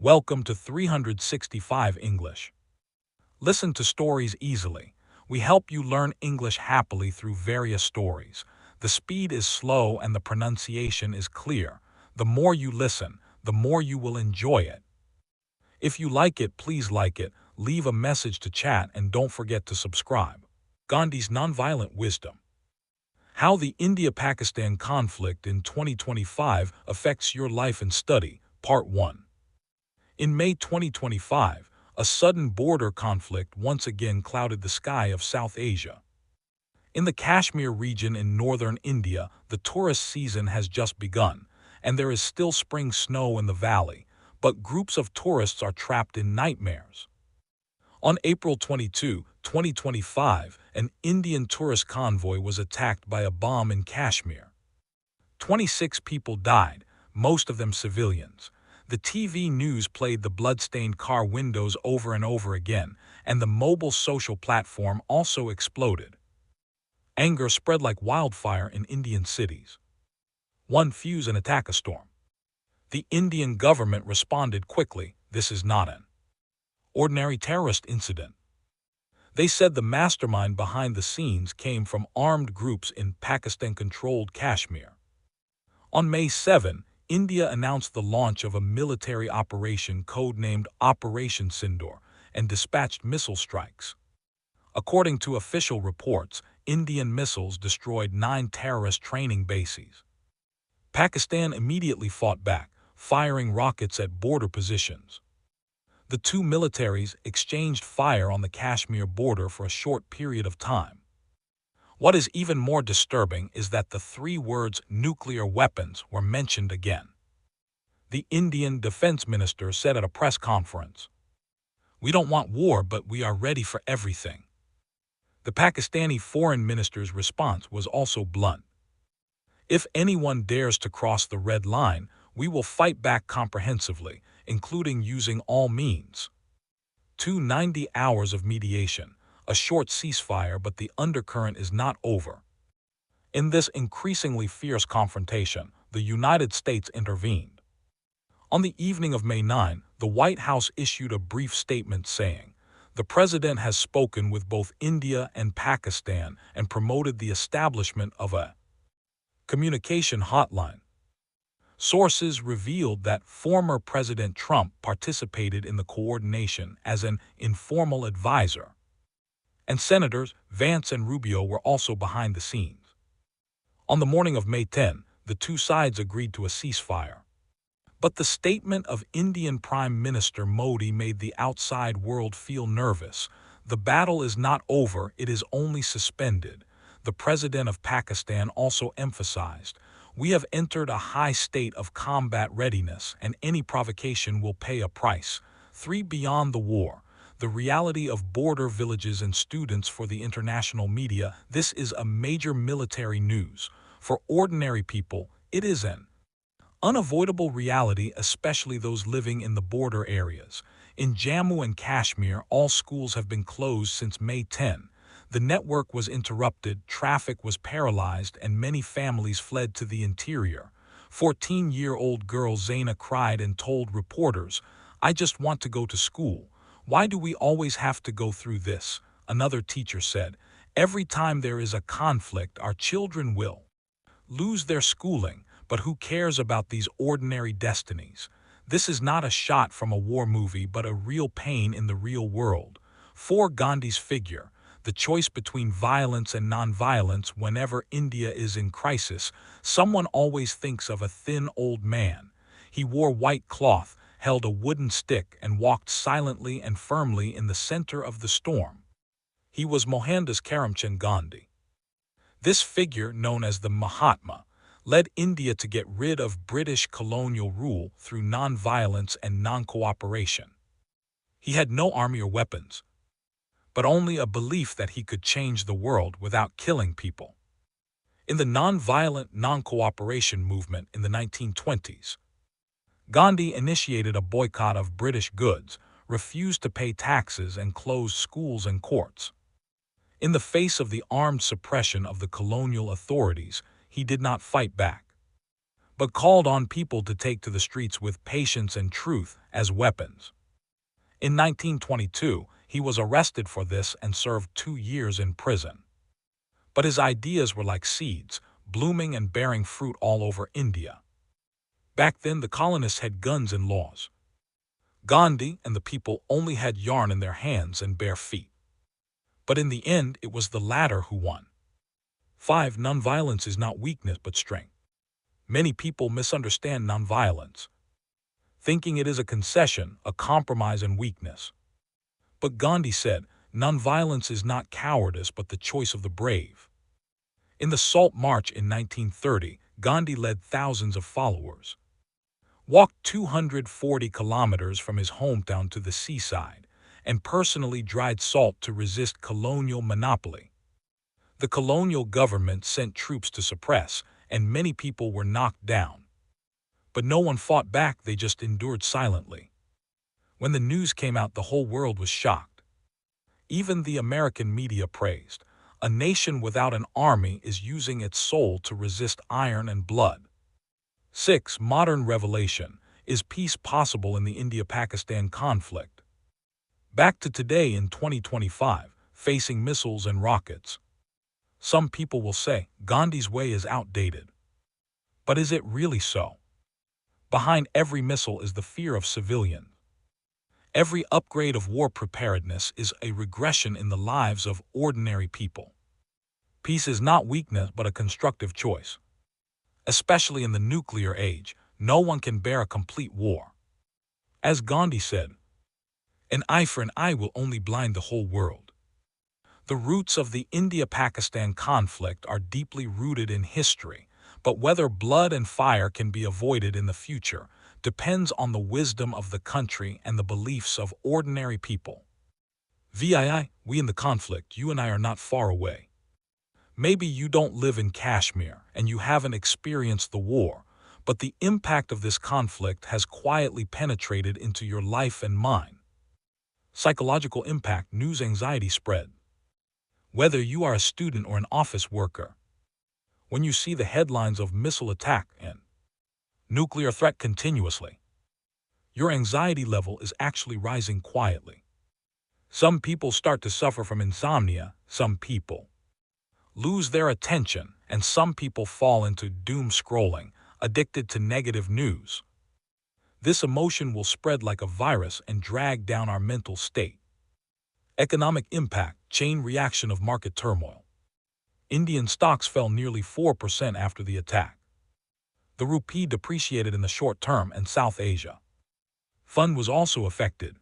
Welcome to 365 English. Listen to stories easily. We help you learn English happily through various stories. The speed is slow and the pronunciation is clear. The more you listen, the more you will enjoy it. If you like it, please like it, leave a message to chat, and don't forget to subscribe. Gandhi's Nonviolent Wisdom. How the India-Pakistan conflict in 2025 affects your life and study, Part 1. In May 2025, a sudden border conflict once again clouded the sky of South Asia. In the Kashmir region in northern India, the tourist season has just begun, and there is still spring snow in the valley, but groups of tourists are trapped in nightmares. On April 22, 2025, an Indian tourist convoy was attacked by a bomb in Kashmir. 26 people died, most of them civilians. The TV news played the blood-stained car windows over and over again, and the mobile social platform also exploded. Anger spread like wildfire in Indian cities. One fuse and attack a storm. The Indian government responded quickly. This is not an ordinary terrorist incident. They said the mastermind behind the scenes came from armed groups in Pakistan-controlled Kashmir. On May 7, India announced the launch of a military operation codenamed Operation Sindoor and dispatched missile strikes. According to official reports, Indian missiles destroyed 9 terrorist training bases. Pakistan immediately fought back, firing rockets at border positions. The two militaries exchanged fire on the Kashmir border for a short period of time. What is even more disturbing is that the 3 words nuclear weapons were mentioned again. The Indian defense minister said at a press conference, "We don't want war, but we are ready for everything." The Pakistani foreign minister's response was also blunt. "If anyone dares to cross the red line, we will fight back comprehensively, including using all means." 290 hours of mediation. A short ceasefire, but the undercurrent is not over. In this increasingly fierce confrontation, the United States intervened. On the evening of May 9, the White House issued a brief statement saying, "The President has spoken with both India and Pakistan and promoted the establishment of a communication hotline." Sources revealed that former President Trump participated in the coordination as an informal advisor, and Senators Vance and Rubio were also behind the scenes. On the morning of May 10, the two sides agreed to a ceasefire. But the statement of Indian Prime Minister Modi made the outside world feel nervous. The battle is not over, it is only suspended. The President of Pakistan also emphasized, "We have entered a high state of combat readiness, and any provocation will pay a price." 3. Beyond the war. The reality of border villages and students for the international media. This is a major military news. For ordinary people, it is an unavoidable reality, especially those living in the border areas. In Jammu and Kashmir, all schools have been closed since May 10. The network was interrupted, traffic was paralyzed, and many families fled to the interior. 14-year-old girl Zaina cried and told reporters, "I just want to go to school. Why do we always have to go through this?" Another teacher said, "Every time there is a conflict, our children will lose their schooling, but who cares about these ordinary destinies?" This is not a shot from a war movie, but a real pain in the real world. 4. Gandhi's figure. The choice between violence and non-violence. Whenever India is in crisis, someone always thinks of a thin old man. He wore white cloth, held a wooden stick, and walked silently and firmly in the center of the storm. He was Mohandas Karamchand Gandhi. This figure, known as the Mahatma, led India to get rid of British colonial rule through non-violence and non-cooperation. He had no army or weapons, but only a belief that he could change the world without killing people. In the non-violent, non-cooperation movement in the 1920s, Gandhi initiated a boycott of British goods, refused to pay taxes, and closed schools and courts. In the face of the armed suppression of the colonial authorities, he did not fight back, but called on people to take to the streets with patience and truth. as weapons. In 1922, he was arrested for this and served 2 years in prison. But his ideas were like seeds, blooming and bearing fruit all over India. Back then, the colonists had guns and laws. Gandhi and the people only had yarn in their hands and bare feet. But in the end, it was the latter who won. 5. Nonviolence is not weakness but strength. Many people misunderstand nonviolence, thinking it is a concession, a compromise, and weakness. But Gandhi said, nonviolence is not cowardice but the choice of the brave. In the Salt March in 1930, Gandhi led thousands of followers, walked 240 kilometers from his hometown to the seaside, and personally dried salt to resist colonial monopoly. The colonial government sent troops to suppress, and many people were knocked down. But no one fought back, they just endured silently. When the news came out, the whole world was shocked. Even the American media praised. A nation without an army is using its soul to resist iron and blood. 6. Modern revelation. Is peace possible in the India-Pakistan conflict? Back to today in 2025, facing missiles and rockets. Some people will say, Gandhi's way is outdated. But is it really so? Behind every missile is the fear of civilians. Every upgrade of war preparedness is a regression in the lives of ordinary people. Peace is not weakness but a constructive choice. Especially in the nuclear age, no one can bear a complete war. As Gandhi said, an eye for an eye will only blind the whole world. The roots of the India-Pakistan conflict are deeply rooted in history, but whether blood and fire can be avoided in the future depends on the wisdom of the country and the beliefs of ordinary people. We in the conflict, you and I are not far away. Maybe you don't live in Kashmir and you haven't experienced the war, but the impact of this conflict has quietly penetrated into your life and mine. Psychological impact. News anxiety spread. Whether you are a student or an office worker, when you see the headlines of missile attack and nuclear threat continuously, your anxiety level is actually rising quietly. Some people start to suffer from insomnia, some people lose their attention, and some people fall into doom scrolling, addicted to negative news. This emotion will spread like a virus and drag down our mental state. Economic impact. Chain reaction of market turmoil. Indian stocks fell nearly 4% after the attack. The rupee depreciated in the short term, and South Asia fund was also affected.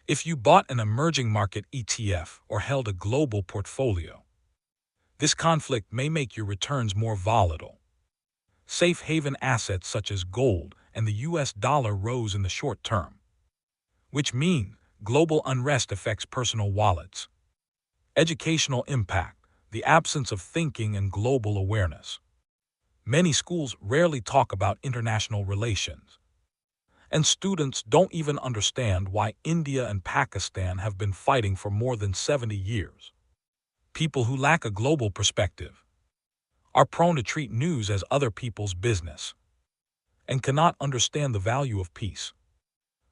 If you bought an emerging market ETF or held a global portfolio, this conflict may make your returns more volatile. Safe haven assets such as gold and the US dollar rose in the short term, which means global unrest affects personal wallets. Educational impact. The absence of thinking and global awareness. Many schools rarely talk about international relations, and students don't even understand why India and Pakistan have been fighting for more than 70 years. People who lack a global perspective are prone to treat news as other people's business and cannot understand the value of peace.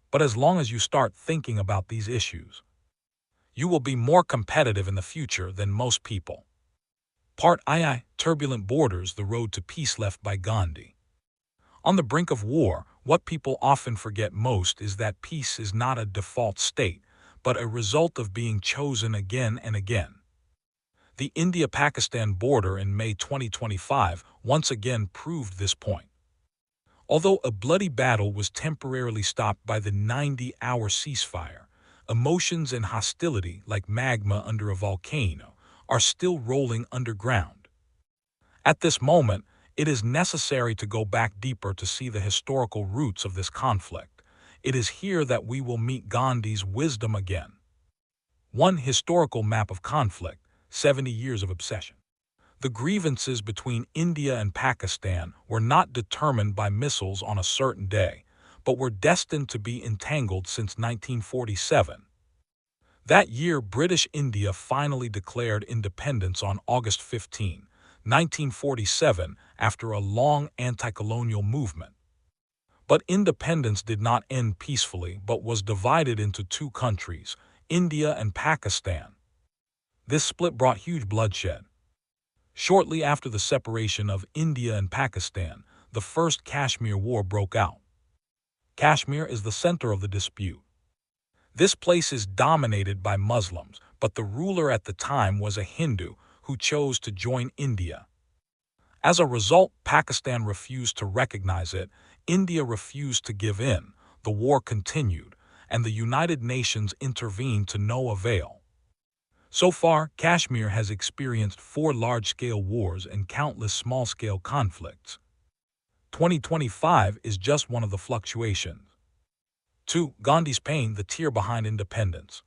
But as long as you start thinking about these issues, you will be more competitive in the future than most people. Part II. Turbulent borders. The road to peace left by Gandhi. On the brink of war, what people often forget most is that peace is not a default state, but a result of being chosen again and again. The India-Pakistan border in May 2025 once again proved this point. Although a bloody battle was temporarily stopped by the 90-hour ceasefire, emotions and hostility, like magma under a volcano, are still rolling underground. At this moment, it is necessary to go back deeper to see the historical roots of this conflict. It is here that we will meet Gandhi's wisdom again. 1. Historical map of conflict. 70 years of obsession. The grievances between India and Pakistan were not determined by missiles on a certain day, but were destined to be entangled since 1947. That year, British India finally declared independence on August 15, 1947, after a long anti-colonial movement. But independence did not end peacefully but was divided into two countries, India and Pakistan. This split brought huge bloodshed. Shortly after the separation of India and Pakistan, the First Kashmir War broke out. Kashmir is the center of the dispute. This place is dominated by Muslims, but the ruler at the time was a Hindu who chose to join India. As a result, Pakistan refused to recognize it, India refused to give in, the war continued, and the United Nations intervened to no avail. So far, Kashmir has experienced 4 large-scale wars and countless small-scale conflicts. 2025 is just one of the fluctuations. 2. Gandhi's pain, the tear behind independence.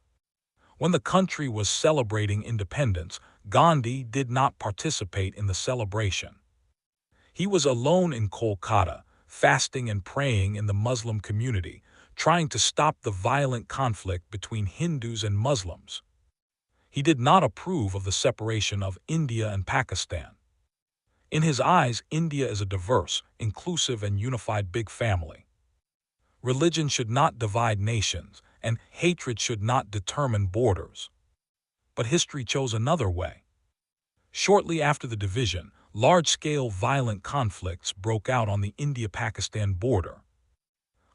When the country was celebrating independence, Gandhi did not participate in the celebration. He was alone in Kolkata, fasting and praying in the Muslim community, trying to stop the violent conflict between Hindus and Muslims. He did not approve of the separation of India and Pakistan. In his eyes, India is a diverse, inclusive, and unified big family. Religion should not divide nations, and hatred should not determine borders. But history chose another way. Shortly after the division, large-scale violent conflicts broke out on the India-Pakistan border.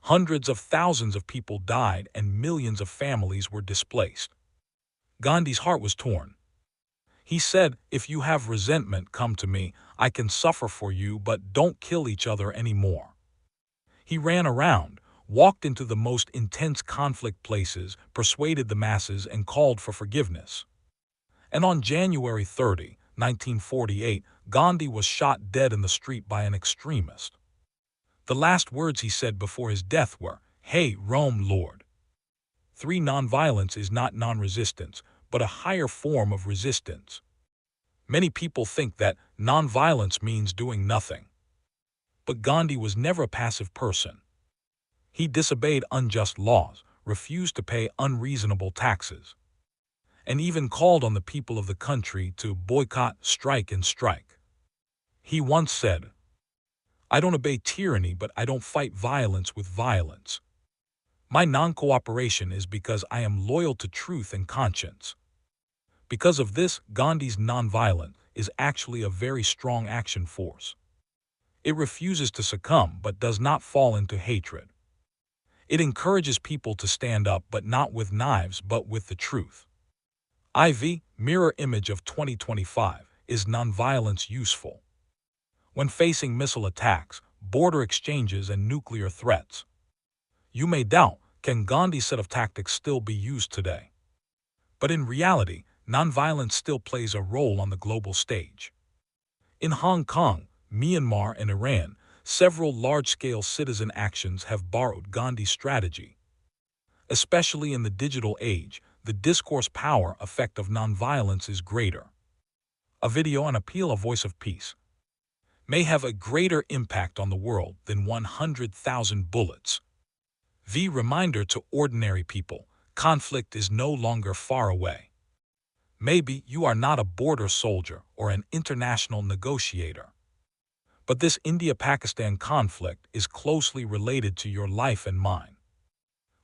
Hundreds of thousands of people died and millions of families were displaced. Gandhi's heart was torn. He said, "If you have resentment, come to me. I can suffer for you, but don't kill each other anymore." He ran around, walked into the most intense conflict places, persuaded the masses, and called for forgiveness. And on January 30, 1948, Gandhi was shot dead in the street by an extremist. The last words he said before his death were, "Hey, Rome, Lord." 3. Nonviolence is not non-resistance, but a higher form of resistance. Many people think that nonviolence means doing nothing. But Gandhi was never a passive person. He disobeyed unjust laws, refused to pay unreasonable taxes, and even called on the people of the country to boycott, strike, and strike. He once said, "I don't obey tyranny, but I don't fight violence with violence. My non-cooperation is because I am loyal to truth and conscience." Because of this, Gandhi's nonviolence is actually a very strong action force. It refuses to succumb but does not fall into hatred. It encourages people to stand up, but not with knives but with the truth. IV. Mirror image of 2025. Is nonviolence useful? When facing missile attacks, border exchanges, and nuclear threats, you may doubt, can Gandhi's set of tactics still be used today? But in reality, nonviolence still plays a role on the global stage. In Hong Kong, Myanmar, and Iran, several large-scale citizen actions have borrowed Gandhi's strategy. Especially in the digital age, the discourse power effect of nonviolence is greater. A video, an appeal, a voice of peace, may have a greater impact on the world than 100,000 bullets. The reminder to ordinary people, conflict is no longer far away. Maybe you are not a border soldier or an international negotiator, but this India-Pakistan conflict is closely related to your life and mine.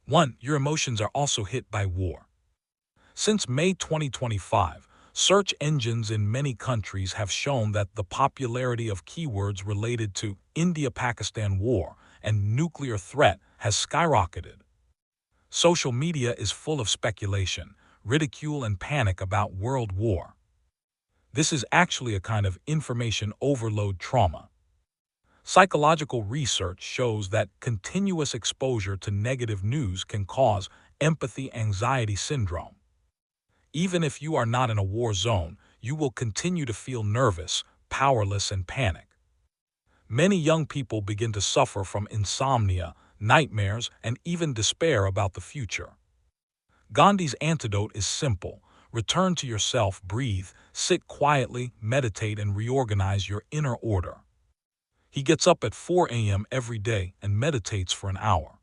1. Your emotions are also hit by war. Since May 2025, search engines in many countries have shown that the popularity of keywords related to India-Pakistan war and nuclear threat has skyrocketed. Social media is full of speculation, ridicule, and panic about world war. This is actually a kind of information overload trauma. Psychological research shows that continuous exposure to negative news can cause empathy anxiety syndrome. Even if you are not in a war zone, you will continue to feel nervous, powerless, and panic. Many young people begin to suffer from insomnia, nightmares, and even despair about the future. Gandhi's antidote is simple. Return to yourself, breathe, sit quietly, meditate, and reorganize your inner order. He gets up at 4 a.m. every day and meditates for an hour.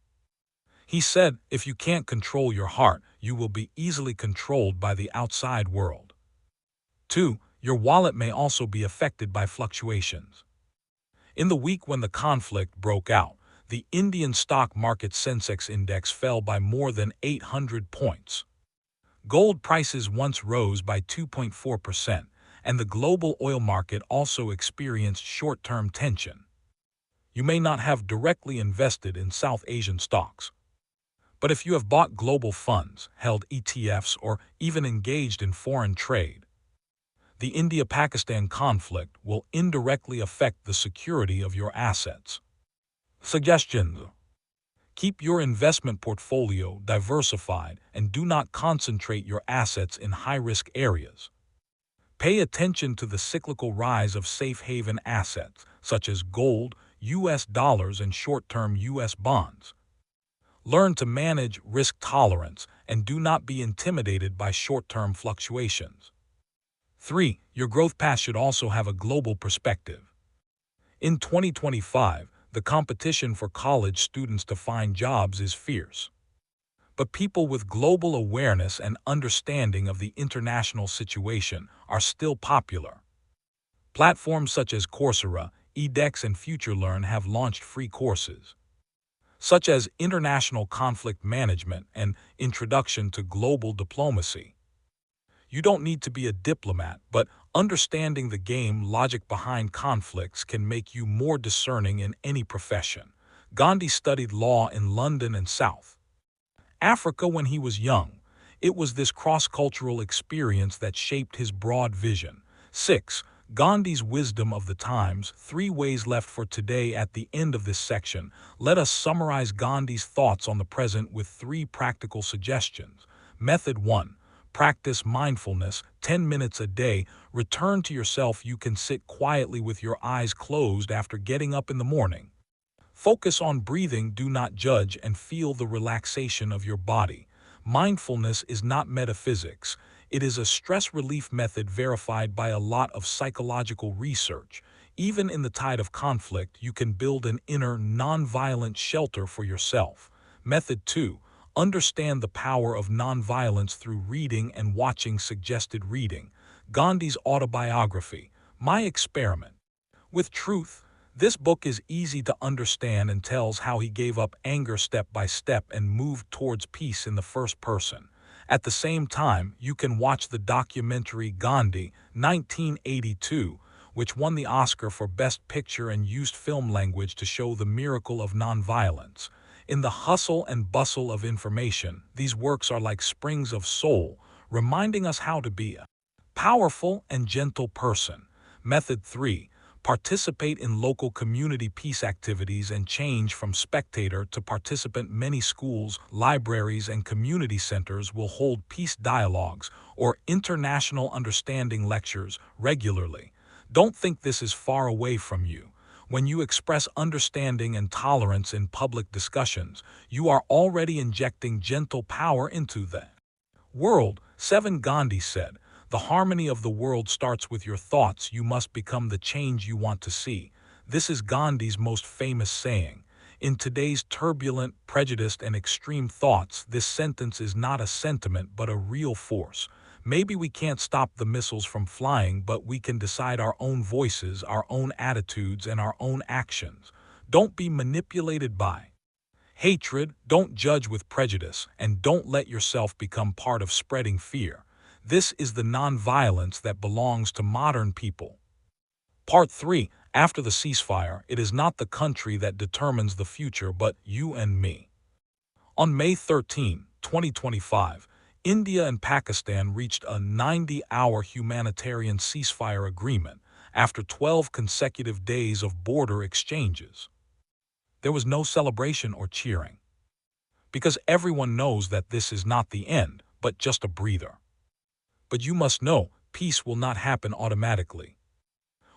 He said, "If you can't control your heart, you will be easily controlled by the outside world." 2. Your wallet may also be affected by fluctuations. In the week when the conflict broke out, The Indian stock market Sensex index fell by more than 800 points. Gold prices once rose by 2.4%, and the global oil market also experienced short-term tension. You may not have directly invested in South Asian stocks, but if you have bought global funds, held ETFs, or even engaged in foreign trade, the India-Pakistan conflict will indirectly affect the security of your assets. Suggestions: keep your investment portfolio diversified and do not concentrate your assets in high-risk areas. Pay attention to the cyclical rise of safe haven assets, such as gold, US dollars, and short-term US bonds. Learn to manage risk tolerance and do not be intimidated by short-term fluctuations. 3. Your growth path should also have a global perspective. In 2025, the competition for college students to find jobs is fierce. But people with global awareness and understanding of the international situation are still popular. Platforms such as Coursera, edX, and FutureLearn have launched free courses, such as International Conflict Management and Introduction to Global Diplomacy. You don't need to be a diplomat, but understanding the game logic behind conflicts can make you more discerning in any profession. Gandhi studied law in London and South Africa when he was young. It was this cross-cultural experience that shaped his broad vision. 6. Gandhi's wisdom of the times. 3 ways left for today. At the end of this section, let us summarize Gandhi's thoughts on the present with 3 practical suggestions. Method 1. Practice mindfulness, 10 minutes a day. Return to yourself. You can sit quietly with your eyes closed after getting up in the morning. Focus on breathing, do not judge, and feel the relaxation of your body. Mindfulness is not metaphysics. It is a stress relief method verified by a lot of psychological research. Even in the tide of conflict, you can build an inner, non-violent shelter for yourself. Method 2. Understand the power of nonviolence through reading and watching suggested reading. Gandhi's autobiography, My Experiment with Truth. This book is easy to understand and tells how he gave up anger step by step and moved towards peace in the first person. At the same time, you can watch the documentary Gandhi, 1982, which won the Oscar for Best Picture and used film language to show the miracle of nonviolence. In the hustle and bustle of information, these works are like springs of soul, reminding us how to be a powerful and gentle person. Method 3. Participate in local community peace activities and change from spectator to participant. Many schools, libraries, and community centers will hold peace dialogues or international understanding lectures regularly. Don't think this is far away from you. When you express understanding and tolerance in public discussions, you are already injecting gentle power into the world. 7. Gandhi said, "The harmony of the world starts with your thoughts. You must become the change you want to see." This is Gandhi's most famous saying. In today's turbulent, prejudiced, and extreme thoughts, this sentence is not a sentiment but a real force. Maybe we can't stop the missiles from flying, but we can decide our own voices, our own attitudes, and our own actions. Don't be manipulated by hatred, don't judge with prejudice, and don't let yourself become part of spreading fear. This is the nonviolence that belongs to modern people. Part 3. After the ceasefire, it is not the country that determines the future but you and me. On May 13, 2025, India and Pakistan reached a 90-hour humanitarian ceasefire agreement after 12 consecutive days of border exchanges. There was no celebration or cheering, because everyone knows that this is not the end, but just a breather. But you must know, peace will not happen automatically.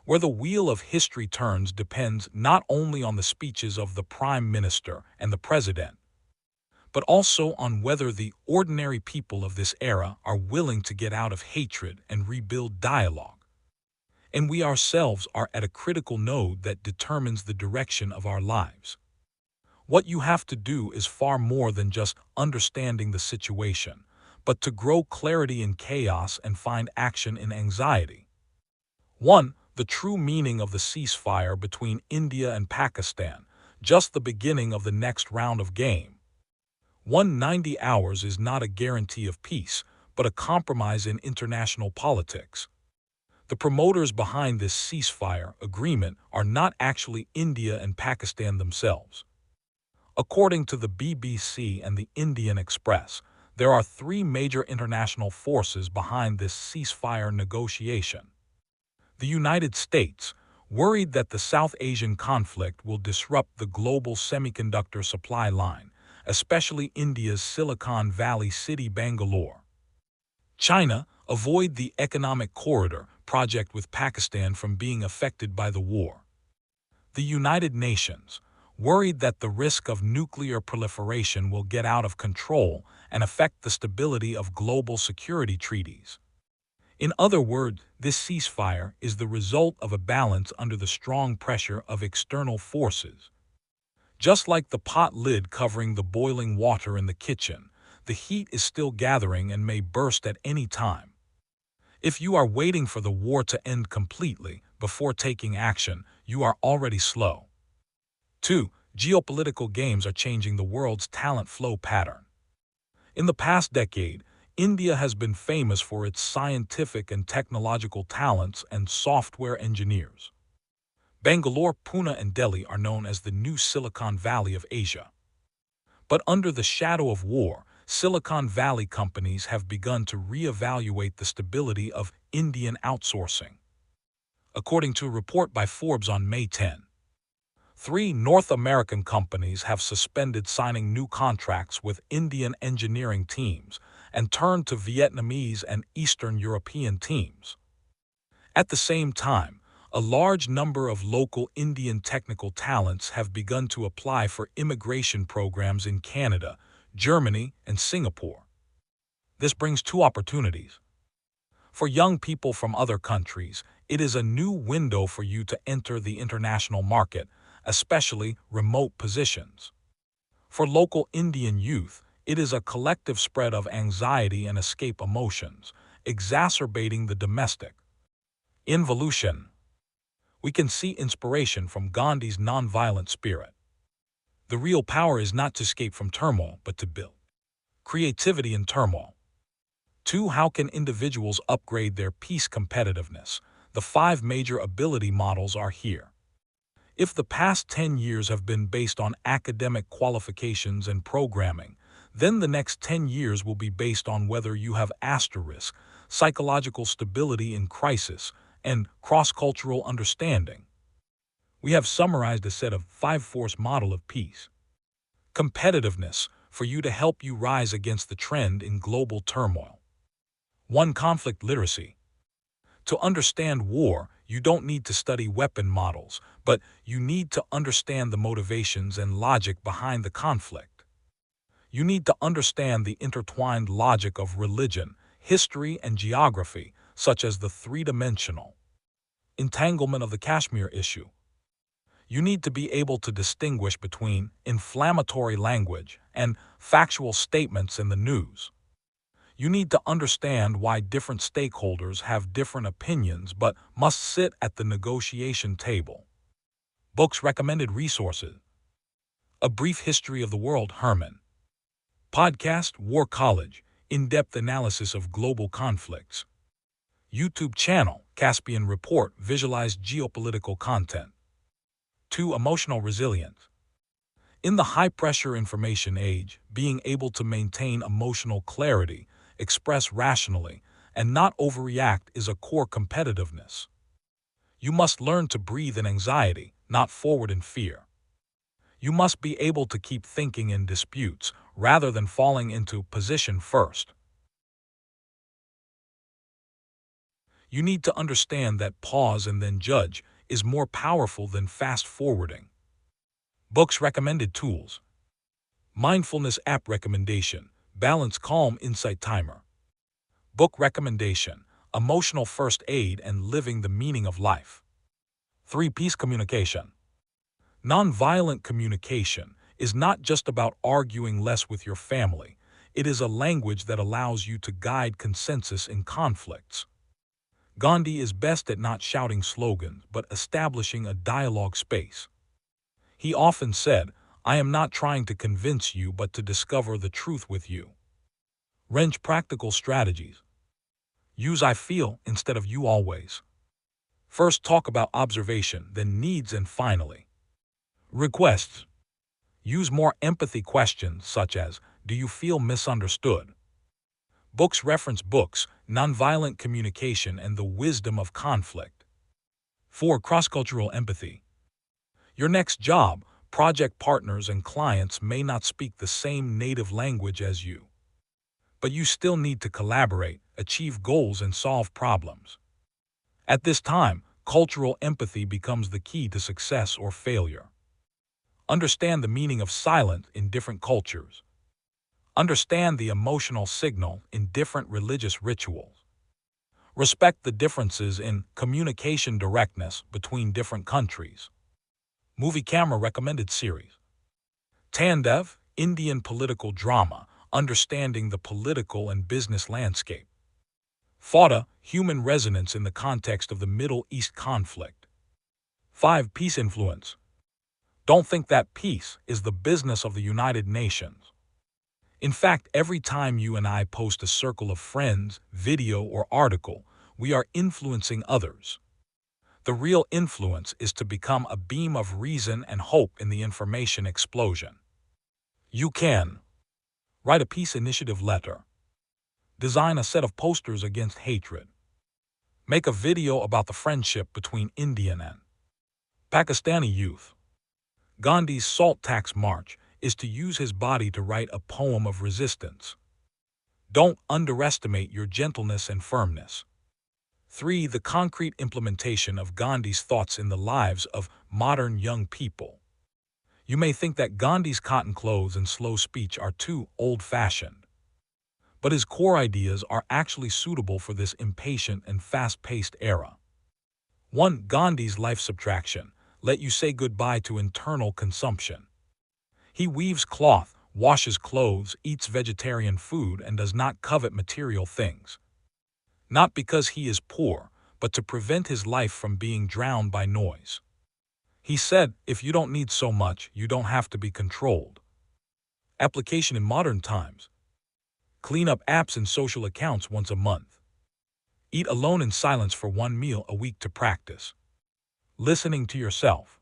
Where the wheel of history turns depends not only on the speeches of the Prime Minister and the President, but also on whether the ordinary people of this era are willing to get out of hatred and rebuild dialogue. And we ourselves are at a critical node that determines the direction of our lives. What you have to do is far more than just understanding the situation, but to grow clarity in chaos and find action in anxiety. 1. The true meaning of the ceasefire between India and Pakistan. just the beginning of the next round of game. 190 hours is not a guarantee of peace, but a compromise in international politics. The promoters behind this ceasefire agreement are not actually India and Pakistan themselves. According to the BBC and the Indian Express, there are three major international forces behind this ceasefire negotiation. The United States, worried that the South Asian conflict will disrupt the global semiconductor supply line, especially India's Silicon Valley city Bangalore. China, avoid the Economic Corridor project with Pakistan from being affected by the war. The United Nations, worried that the risk of nuclear proliferation will get out of control and affect the stability of global security treaties. In other words, this ceasefire is the result of a balance under the strong pressure of external forces. Just like the pot lid covering the boiling water in the kitchen, the heat is still gathering and may burst at any time. If you are waiting for the war to end completely before taking action, you are already slow. 2. Geopolitical games are changing the world's talent flow pattern. In the past decade, India has been famous for its scientific and technological talents and software engineers. Bangalore, Pune, and Delhi are known as the new Silicon Valley of Asia. But under the shadow of war, Silicon Valley companies have begun to reevaluate the stability of Indian outsourcing. According to a report by Forbes on May 10, 3 North American companies have suspended signing new contracts with Indian engineering teams and turned to Vietnamese and Eastern European teams. At the same time, a large number of local Indian technical talents have begun to apply for immigration programs in Canada, Germany, and Singapore. This brings two opportunities. For young people from other countries, it is a new window for you to enter the international market, especially remote positions. For local Indian youth, it is a collective spread of anxiety and escape emotions, exacerbating the domestic involution. We can see inspiration from Gandhi's nonviolent spirit. The real power is not to escape from turmoil, but to build creativity in turmoil. 2. How can individuals upgrade their peace competitiveness? The 5 major ability models are here. If the past 10 years have been based on academic qualifications and programming, then the next 10 years will be based on whether you have asterisk, psychological stability in crisis, and cross-cultural understanding. We have summarized a set of 5-force model of peace competitiveness for you to help you rise against the trend in global turmoil. 1. Conflict literacy. To understand war, you don't need to study weapon models, but you need to understand the motivations and logic behind the conflict. You need to understand the intertwined logic of religion, history, and geography, such as the three-dimensional entanglement of the Kashmir issue. You need to be able to distinguish between inflammatory language and factual statements in the news. You need to understand why different stakeholders have different opinions but must sit at the negotiation table. Books recommended resources. A Brief History of the World, Herman. Podcast, War College, In-Depth Analysis of Global Conflicts. YouTube channel, Caspian Report, Visualized Geopolitical Content. 2. Emotional resilience. In the high-pressure information age, being able to maintain emotional clarity, express rationally, and not overreact is a core competitiveness. You must learn to breathe in anxiety, not forward in fear. You must be able to keep thinking in disputes, rather than falling into position first. You need to understand that pause and then judge is more powerful than fast-forwarding. Books recommended tools. Mindfulness app recommendation, Balance Calm Insight Timer. Book recommendation, Emotional First Aid and Living the Meaning of Life. 3. Peace communication. Nonviolent communication is not just about arguing less with your family. It is a language that allows you to guide consensus in conflicts. Gandhi is best at not shouting slogans, but establishing a dialogue space. He often said, I am not trying to convince you but to discover the truth with you. Wrench practical strategies. Use I feel instead of you always. First talk about observation, then needs, and finally, requests. Use more empathy questions such as, do you feel misunderstood? Books reference books, nonviolent communication, and the wisdom of conflict. 4. Cross-cultural empathy. Your next job, project partners, and clients may not speak the same native language as you. But you still need to collaborate, achieve goals, and solve problems. At this time, cultural empathy becomes the key to success or failure. Understand the meaning of silence in different cultures. Understand the emotional signal in different religious rituals. Respect the differences in communication directness between different countries. Movie camera recommended series. Tandev, Indian political drama, understanding the political and business landscape. Fauda, human resonance in the context of the Middle East conflict. 5. Peace influence. Don't think that peace is the business of the United Nations. In fact, every time you and I post a circle of friends, video, or article, we are influencing others. The real influence is to become a beam of reason and hope in the information explosion. You can write a peace initiative letter. Design a set of posters against hatred. Make a video about the friendship between Indian and Pakistani youth. Gandhi's salt tax march is to use his body to write a poem of resistance. Don't underestimate your gentleness and firmness. 3. The concrete implementation of Gandhi's thoughts in the lives of modern young people. You may think that Gandhi's cotton clothes and slow speech are too old-fashioned. But his core ideas are actually suitable for this impatient and fast-paced era. 1. Gandhi's life subtraction. Let you say goodbye to internal consumption. He weaves cloth, washes clothes, eats vegetarian food, and does not covet material things. Not because he is poor, but to prevent his life from being drowned by noise. He said, if you don't need so much, you don't have to be controlled. Application in modern times. Clean up apps and social accounts once a month. Eat alone in silence for 1 meal a week to practice listening to yourself.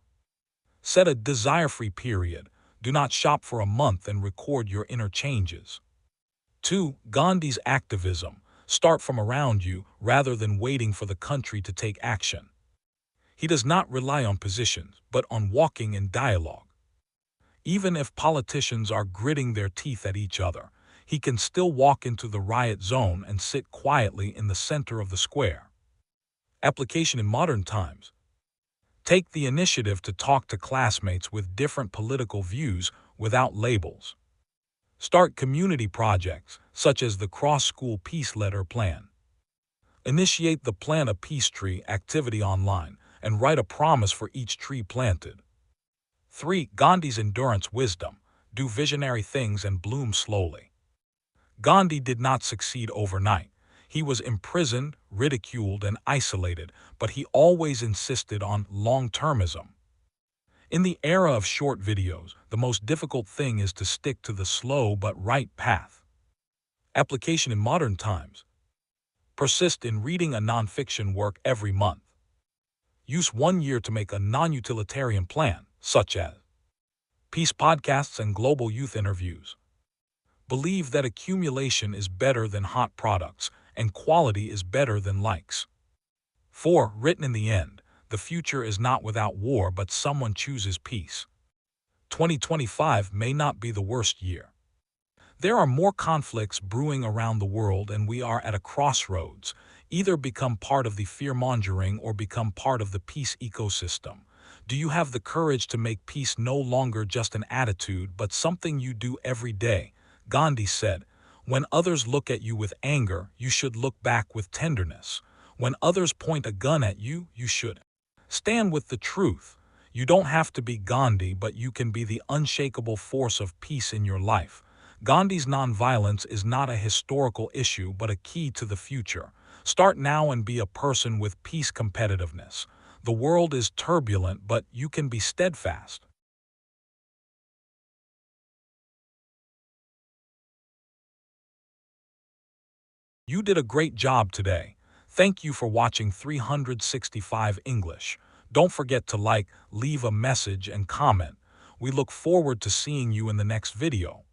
Set a desire-free period. Do not shop for a month and record your inner changes. 2. Gandhi's activism. Start from around you rather than waiting for the country to take action. He does not rely on positions, but on walking in dialogue. Even if politicians are gritting their teeth at each other, he can still walk into the riot zone and sit quietly in the center of the square. Application in modern times. Take the initiative to talk to classmates with different political views without labels. Start community projects, such as the Cross-School Peace Letter Plan. Initiate the Plant a Peace Tree activity online and write a promise for each tree planted. 3. Gandhi's endurance wisdom. Do visionary things and bloom slowly. Gandhi did not succeed overnight. He was imprisoned, ridiculed, and isolated, but he always insisted on long-termism. In the era of short videos, the most difficult thing is to stick to the slow but right path. Application in modern times. Persist in reading a nonfiction work every month. Use 1 year to make a non-utilitarian plan, such as peace podcasts and global youth interviews. Believe that accumulation is better than hot products, and quality is better than likes. 4. Written in the end. The future is not without war, but someone chooses peace. 2025 may not be the worst year. There are more conflicts brewing around the world, and we are at a crossroads. Either become part of the fear-mongering or become part of the peace ecosystem. Do you have the courage to make peace no longer just an attitude, but something you do every day? Gandhi said, when others look at you with anger, you should look back with tenderness. When others point a gun at you, you should stand with the truth. You don't have to be Gandhi, but you can be the unshakable force of peace in your life. Gandhi's nonviolence is not a historical issue, but a key to the future. Start now and be a person with peace competitiveness. The world is turbulent, but you can be steadfast. You did a great job today. Thank you for watching 365 English. Don't forget to like, leave a message, and comment. We look forward to seeing you in the next video.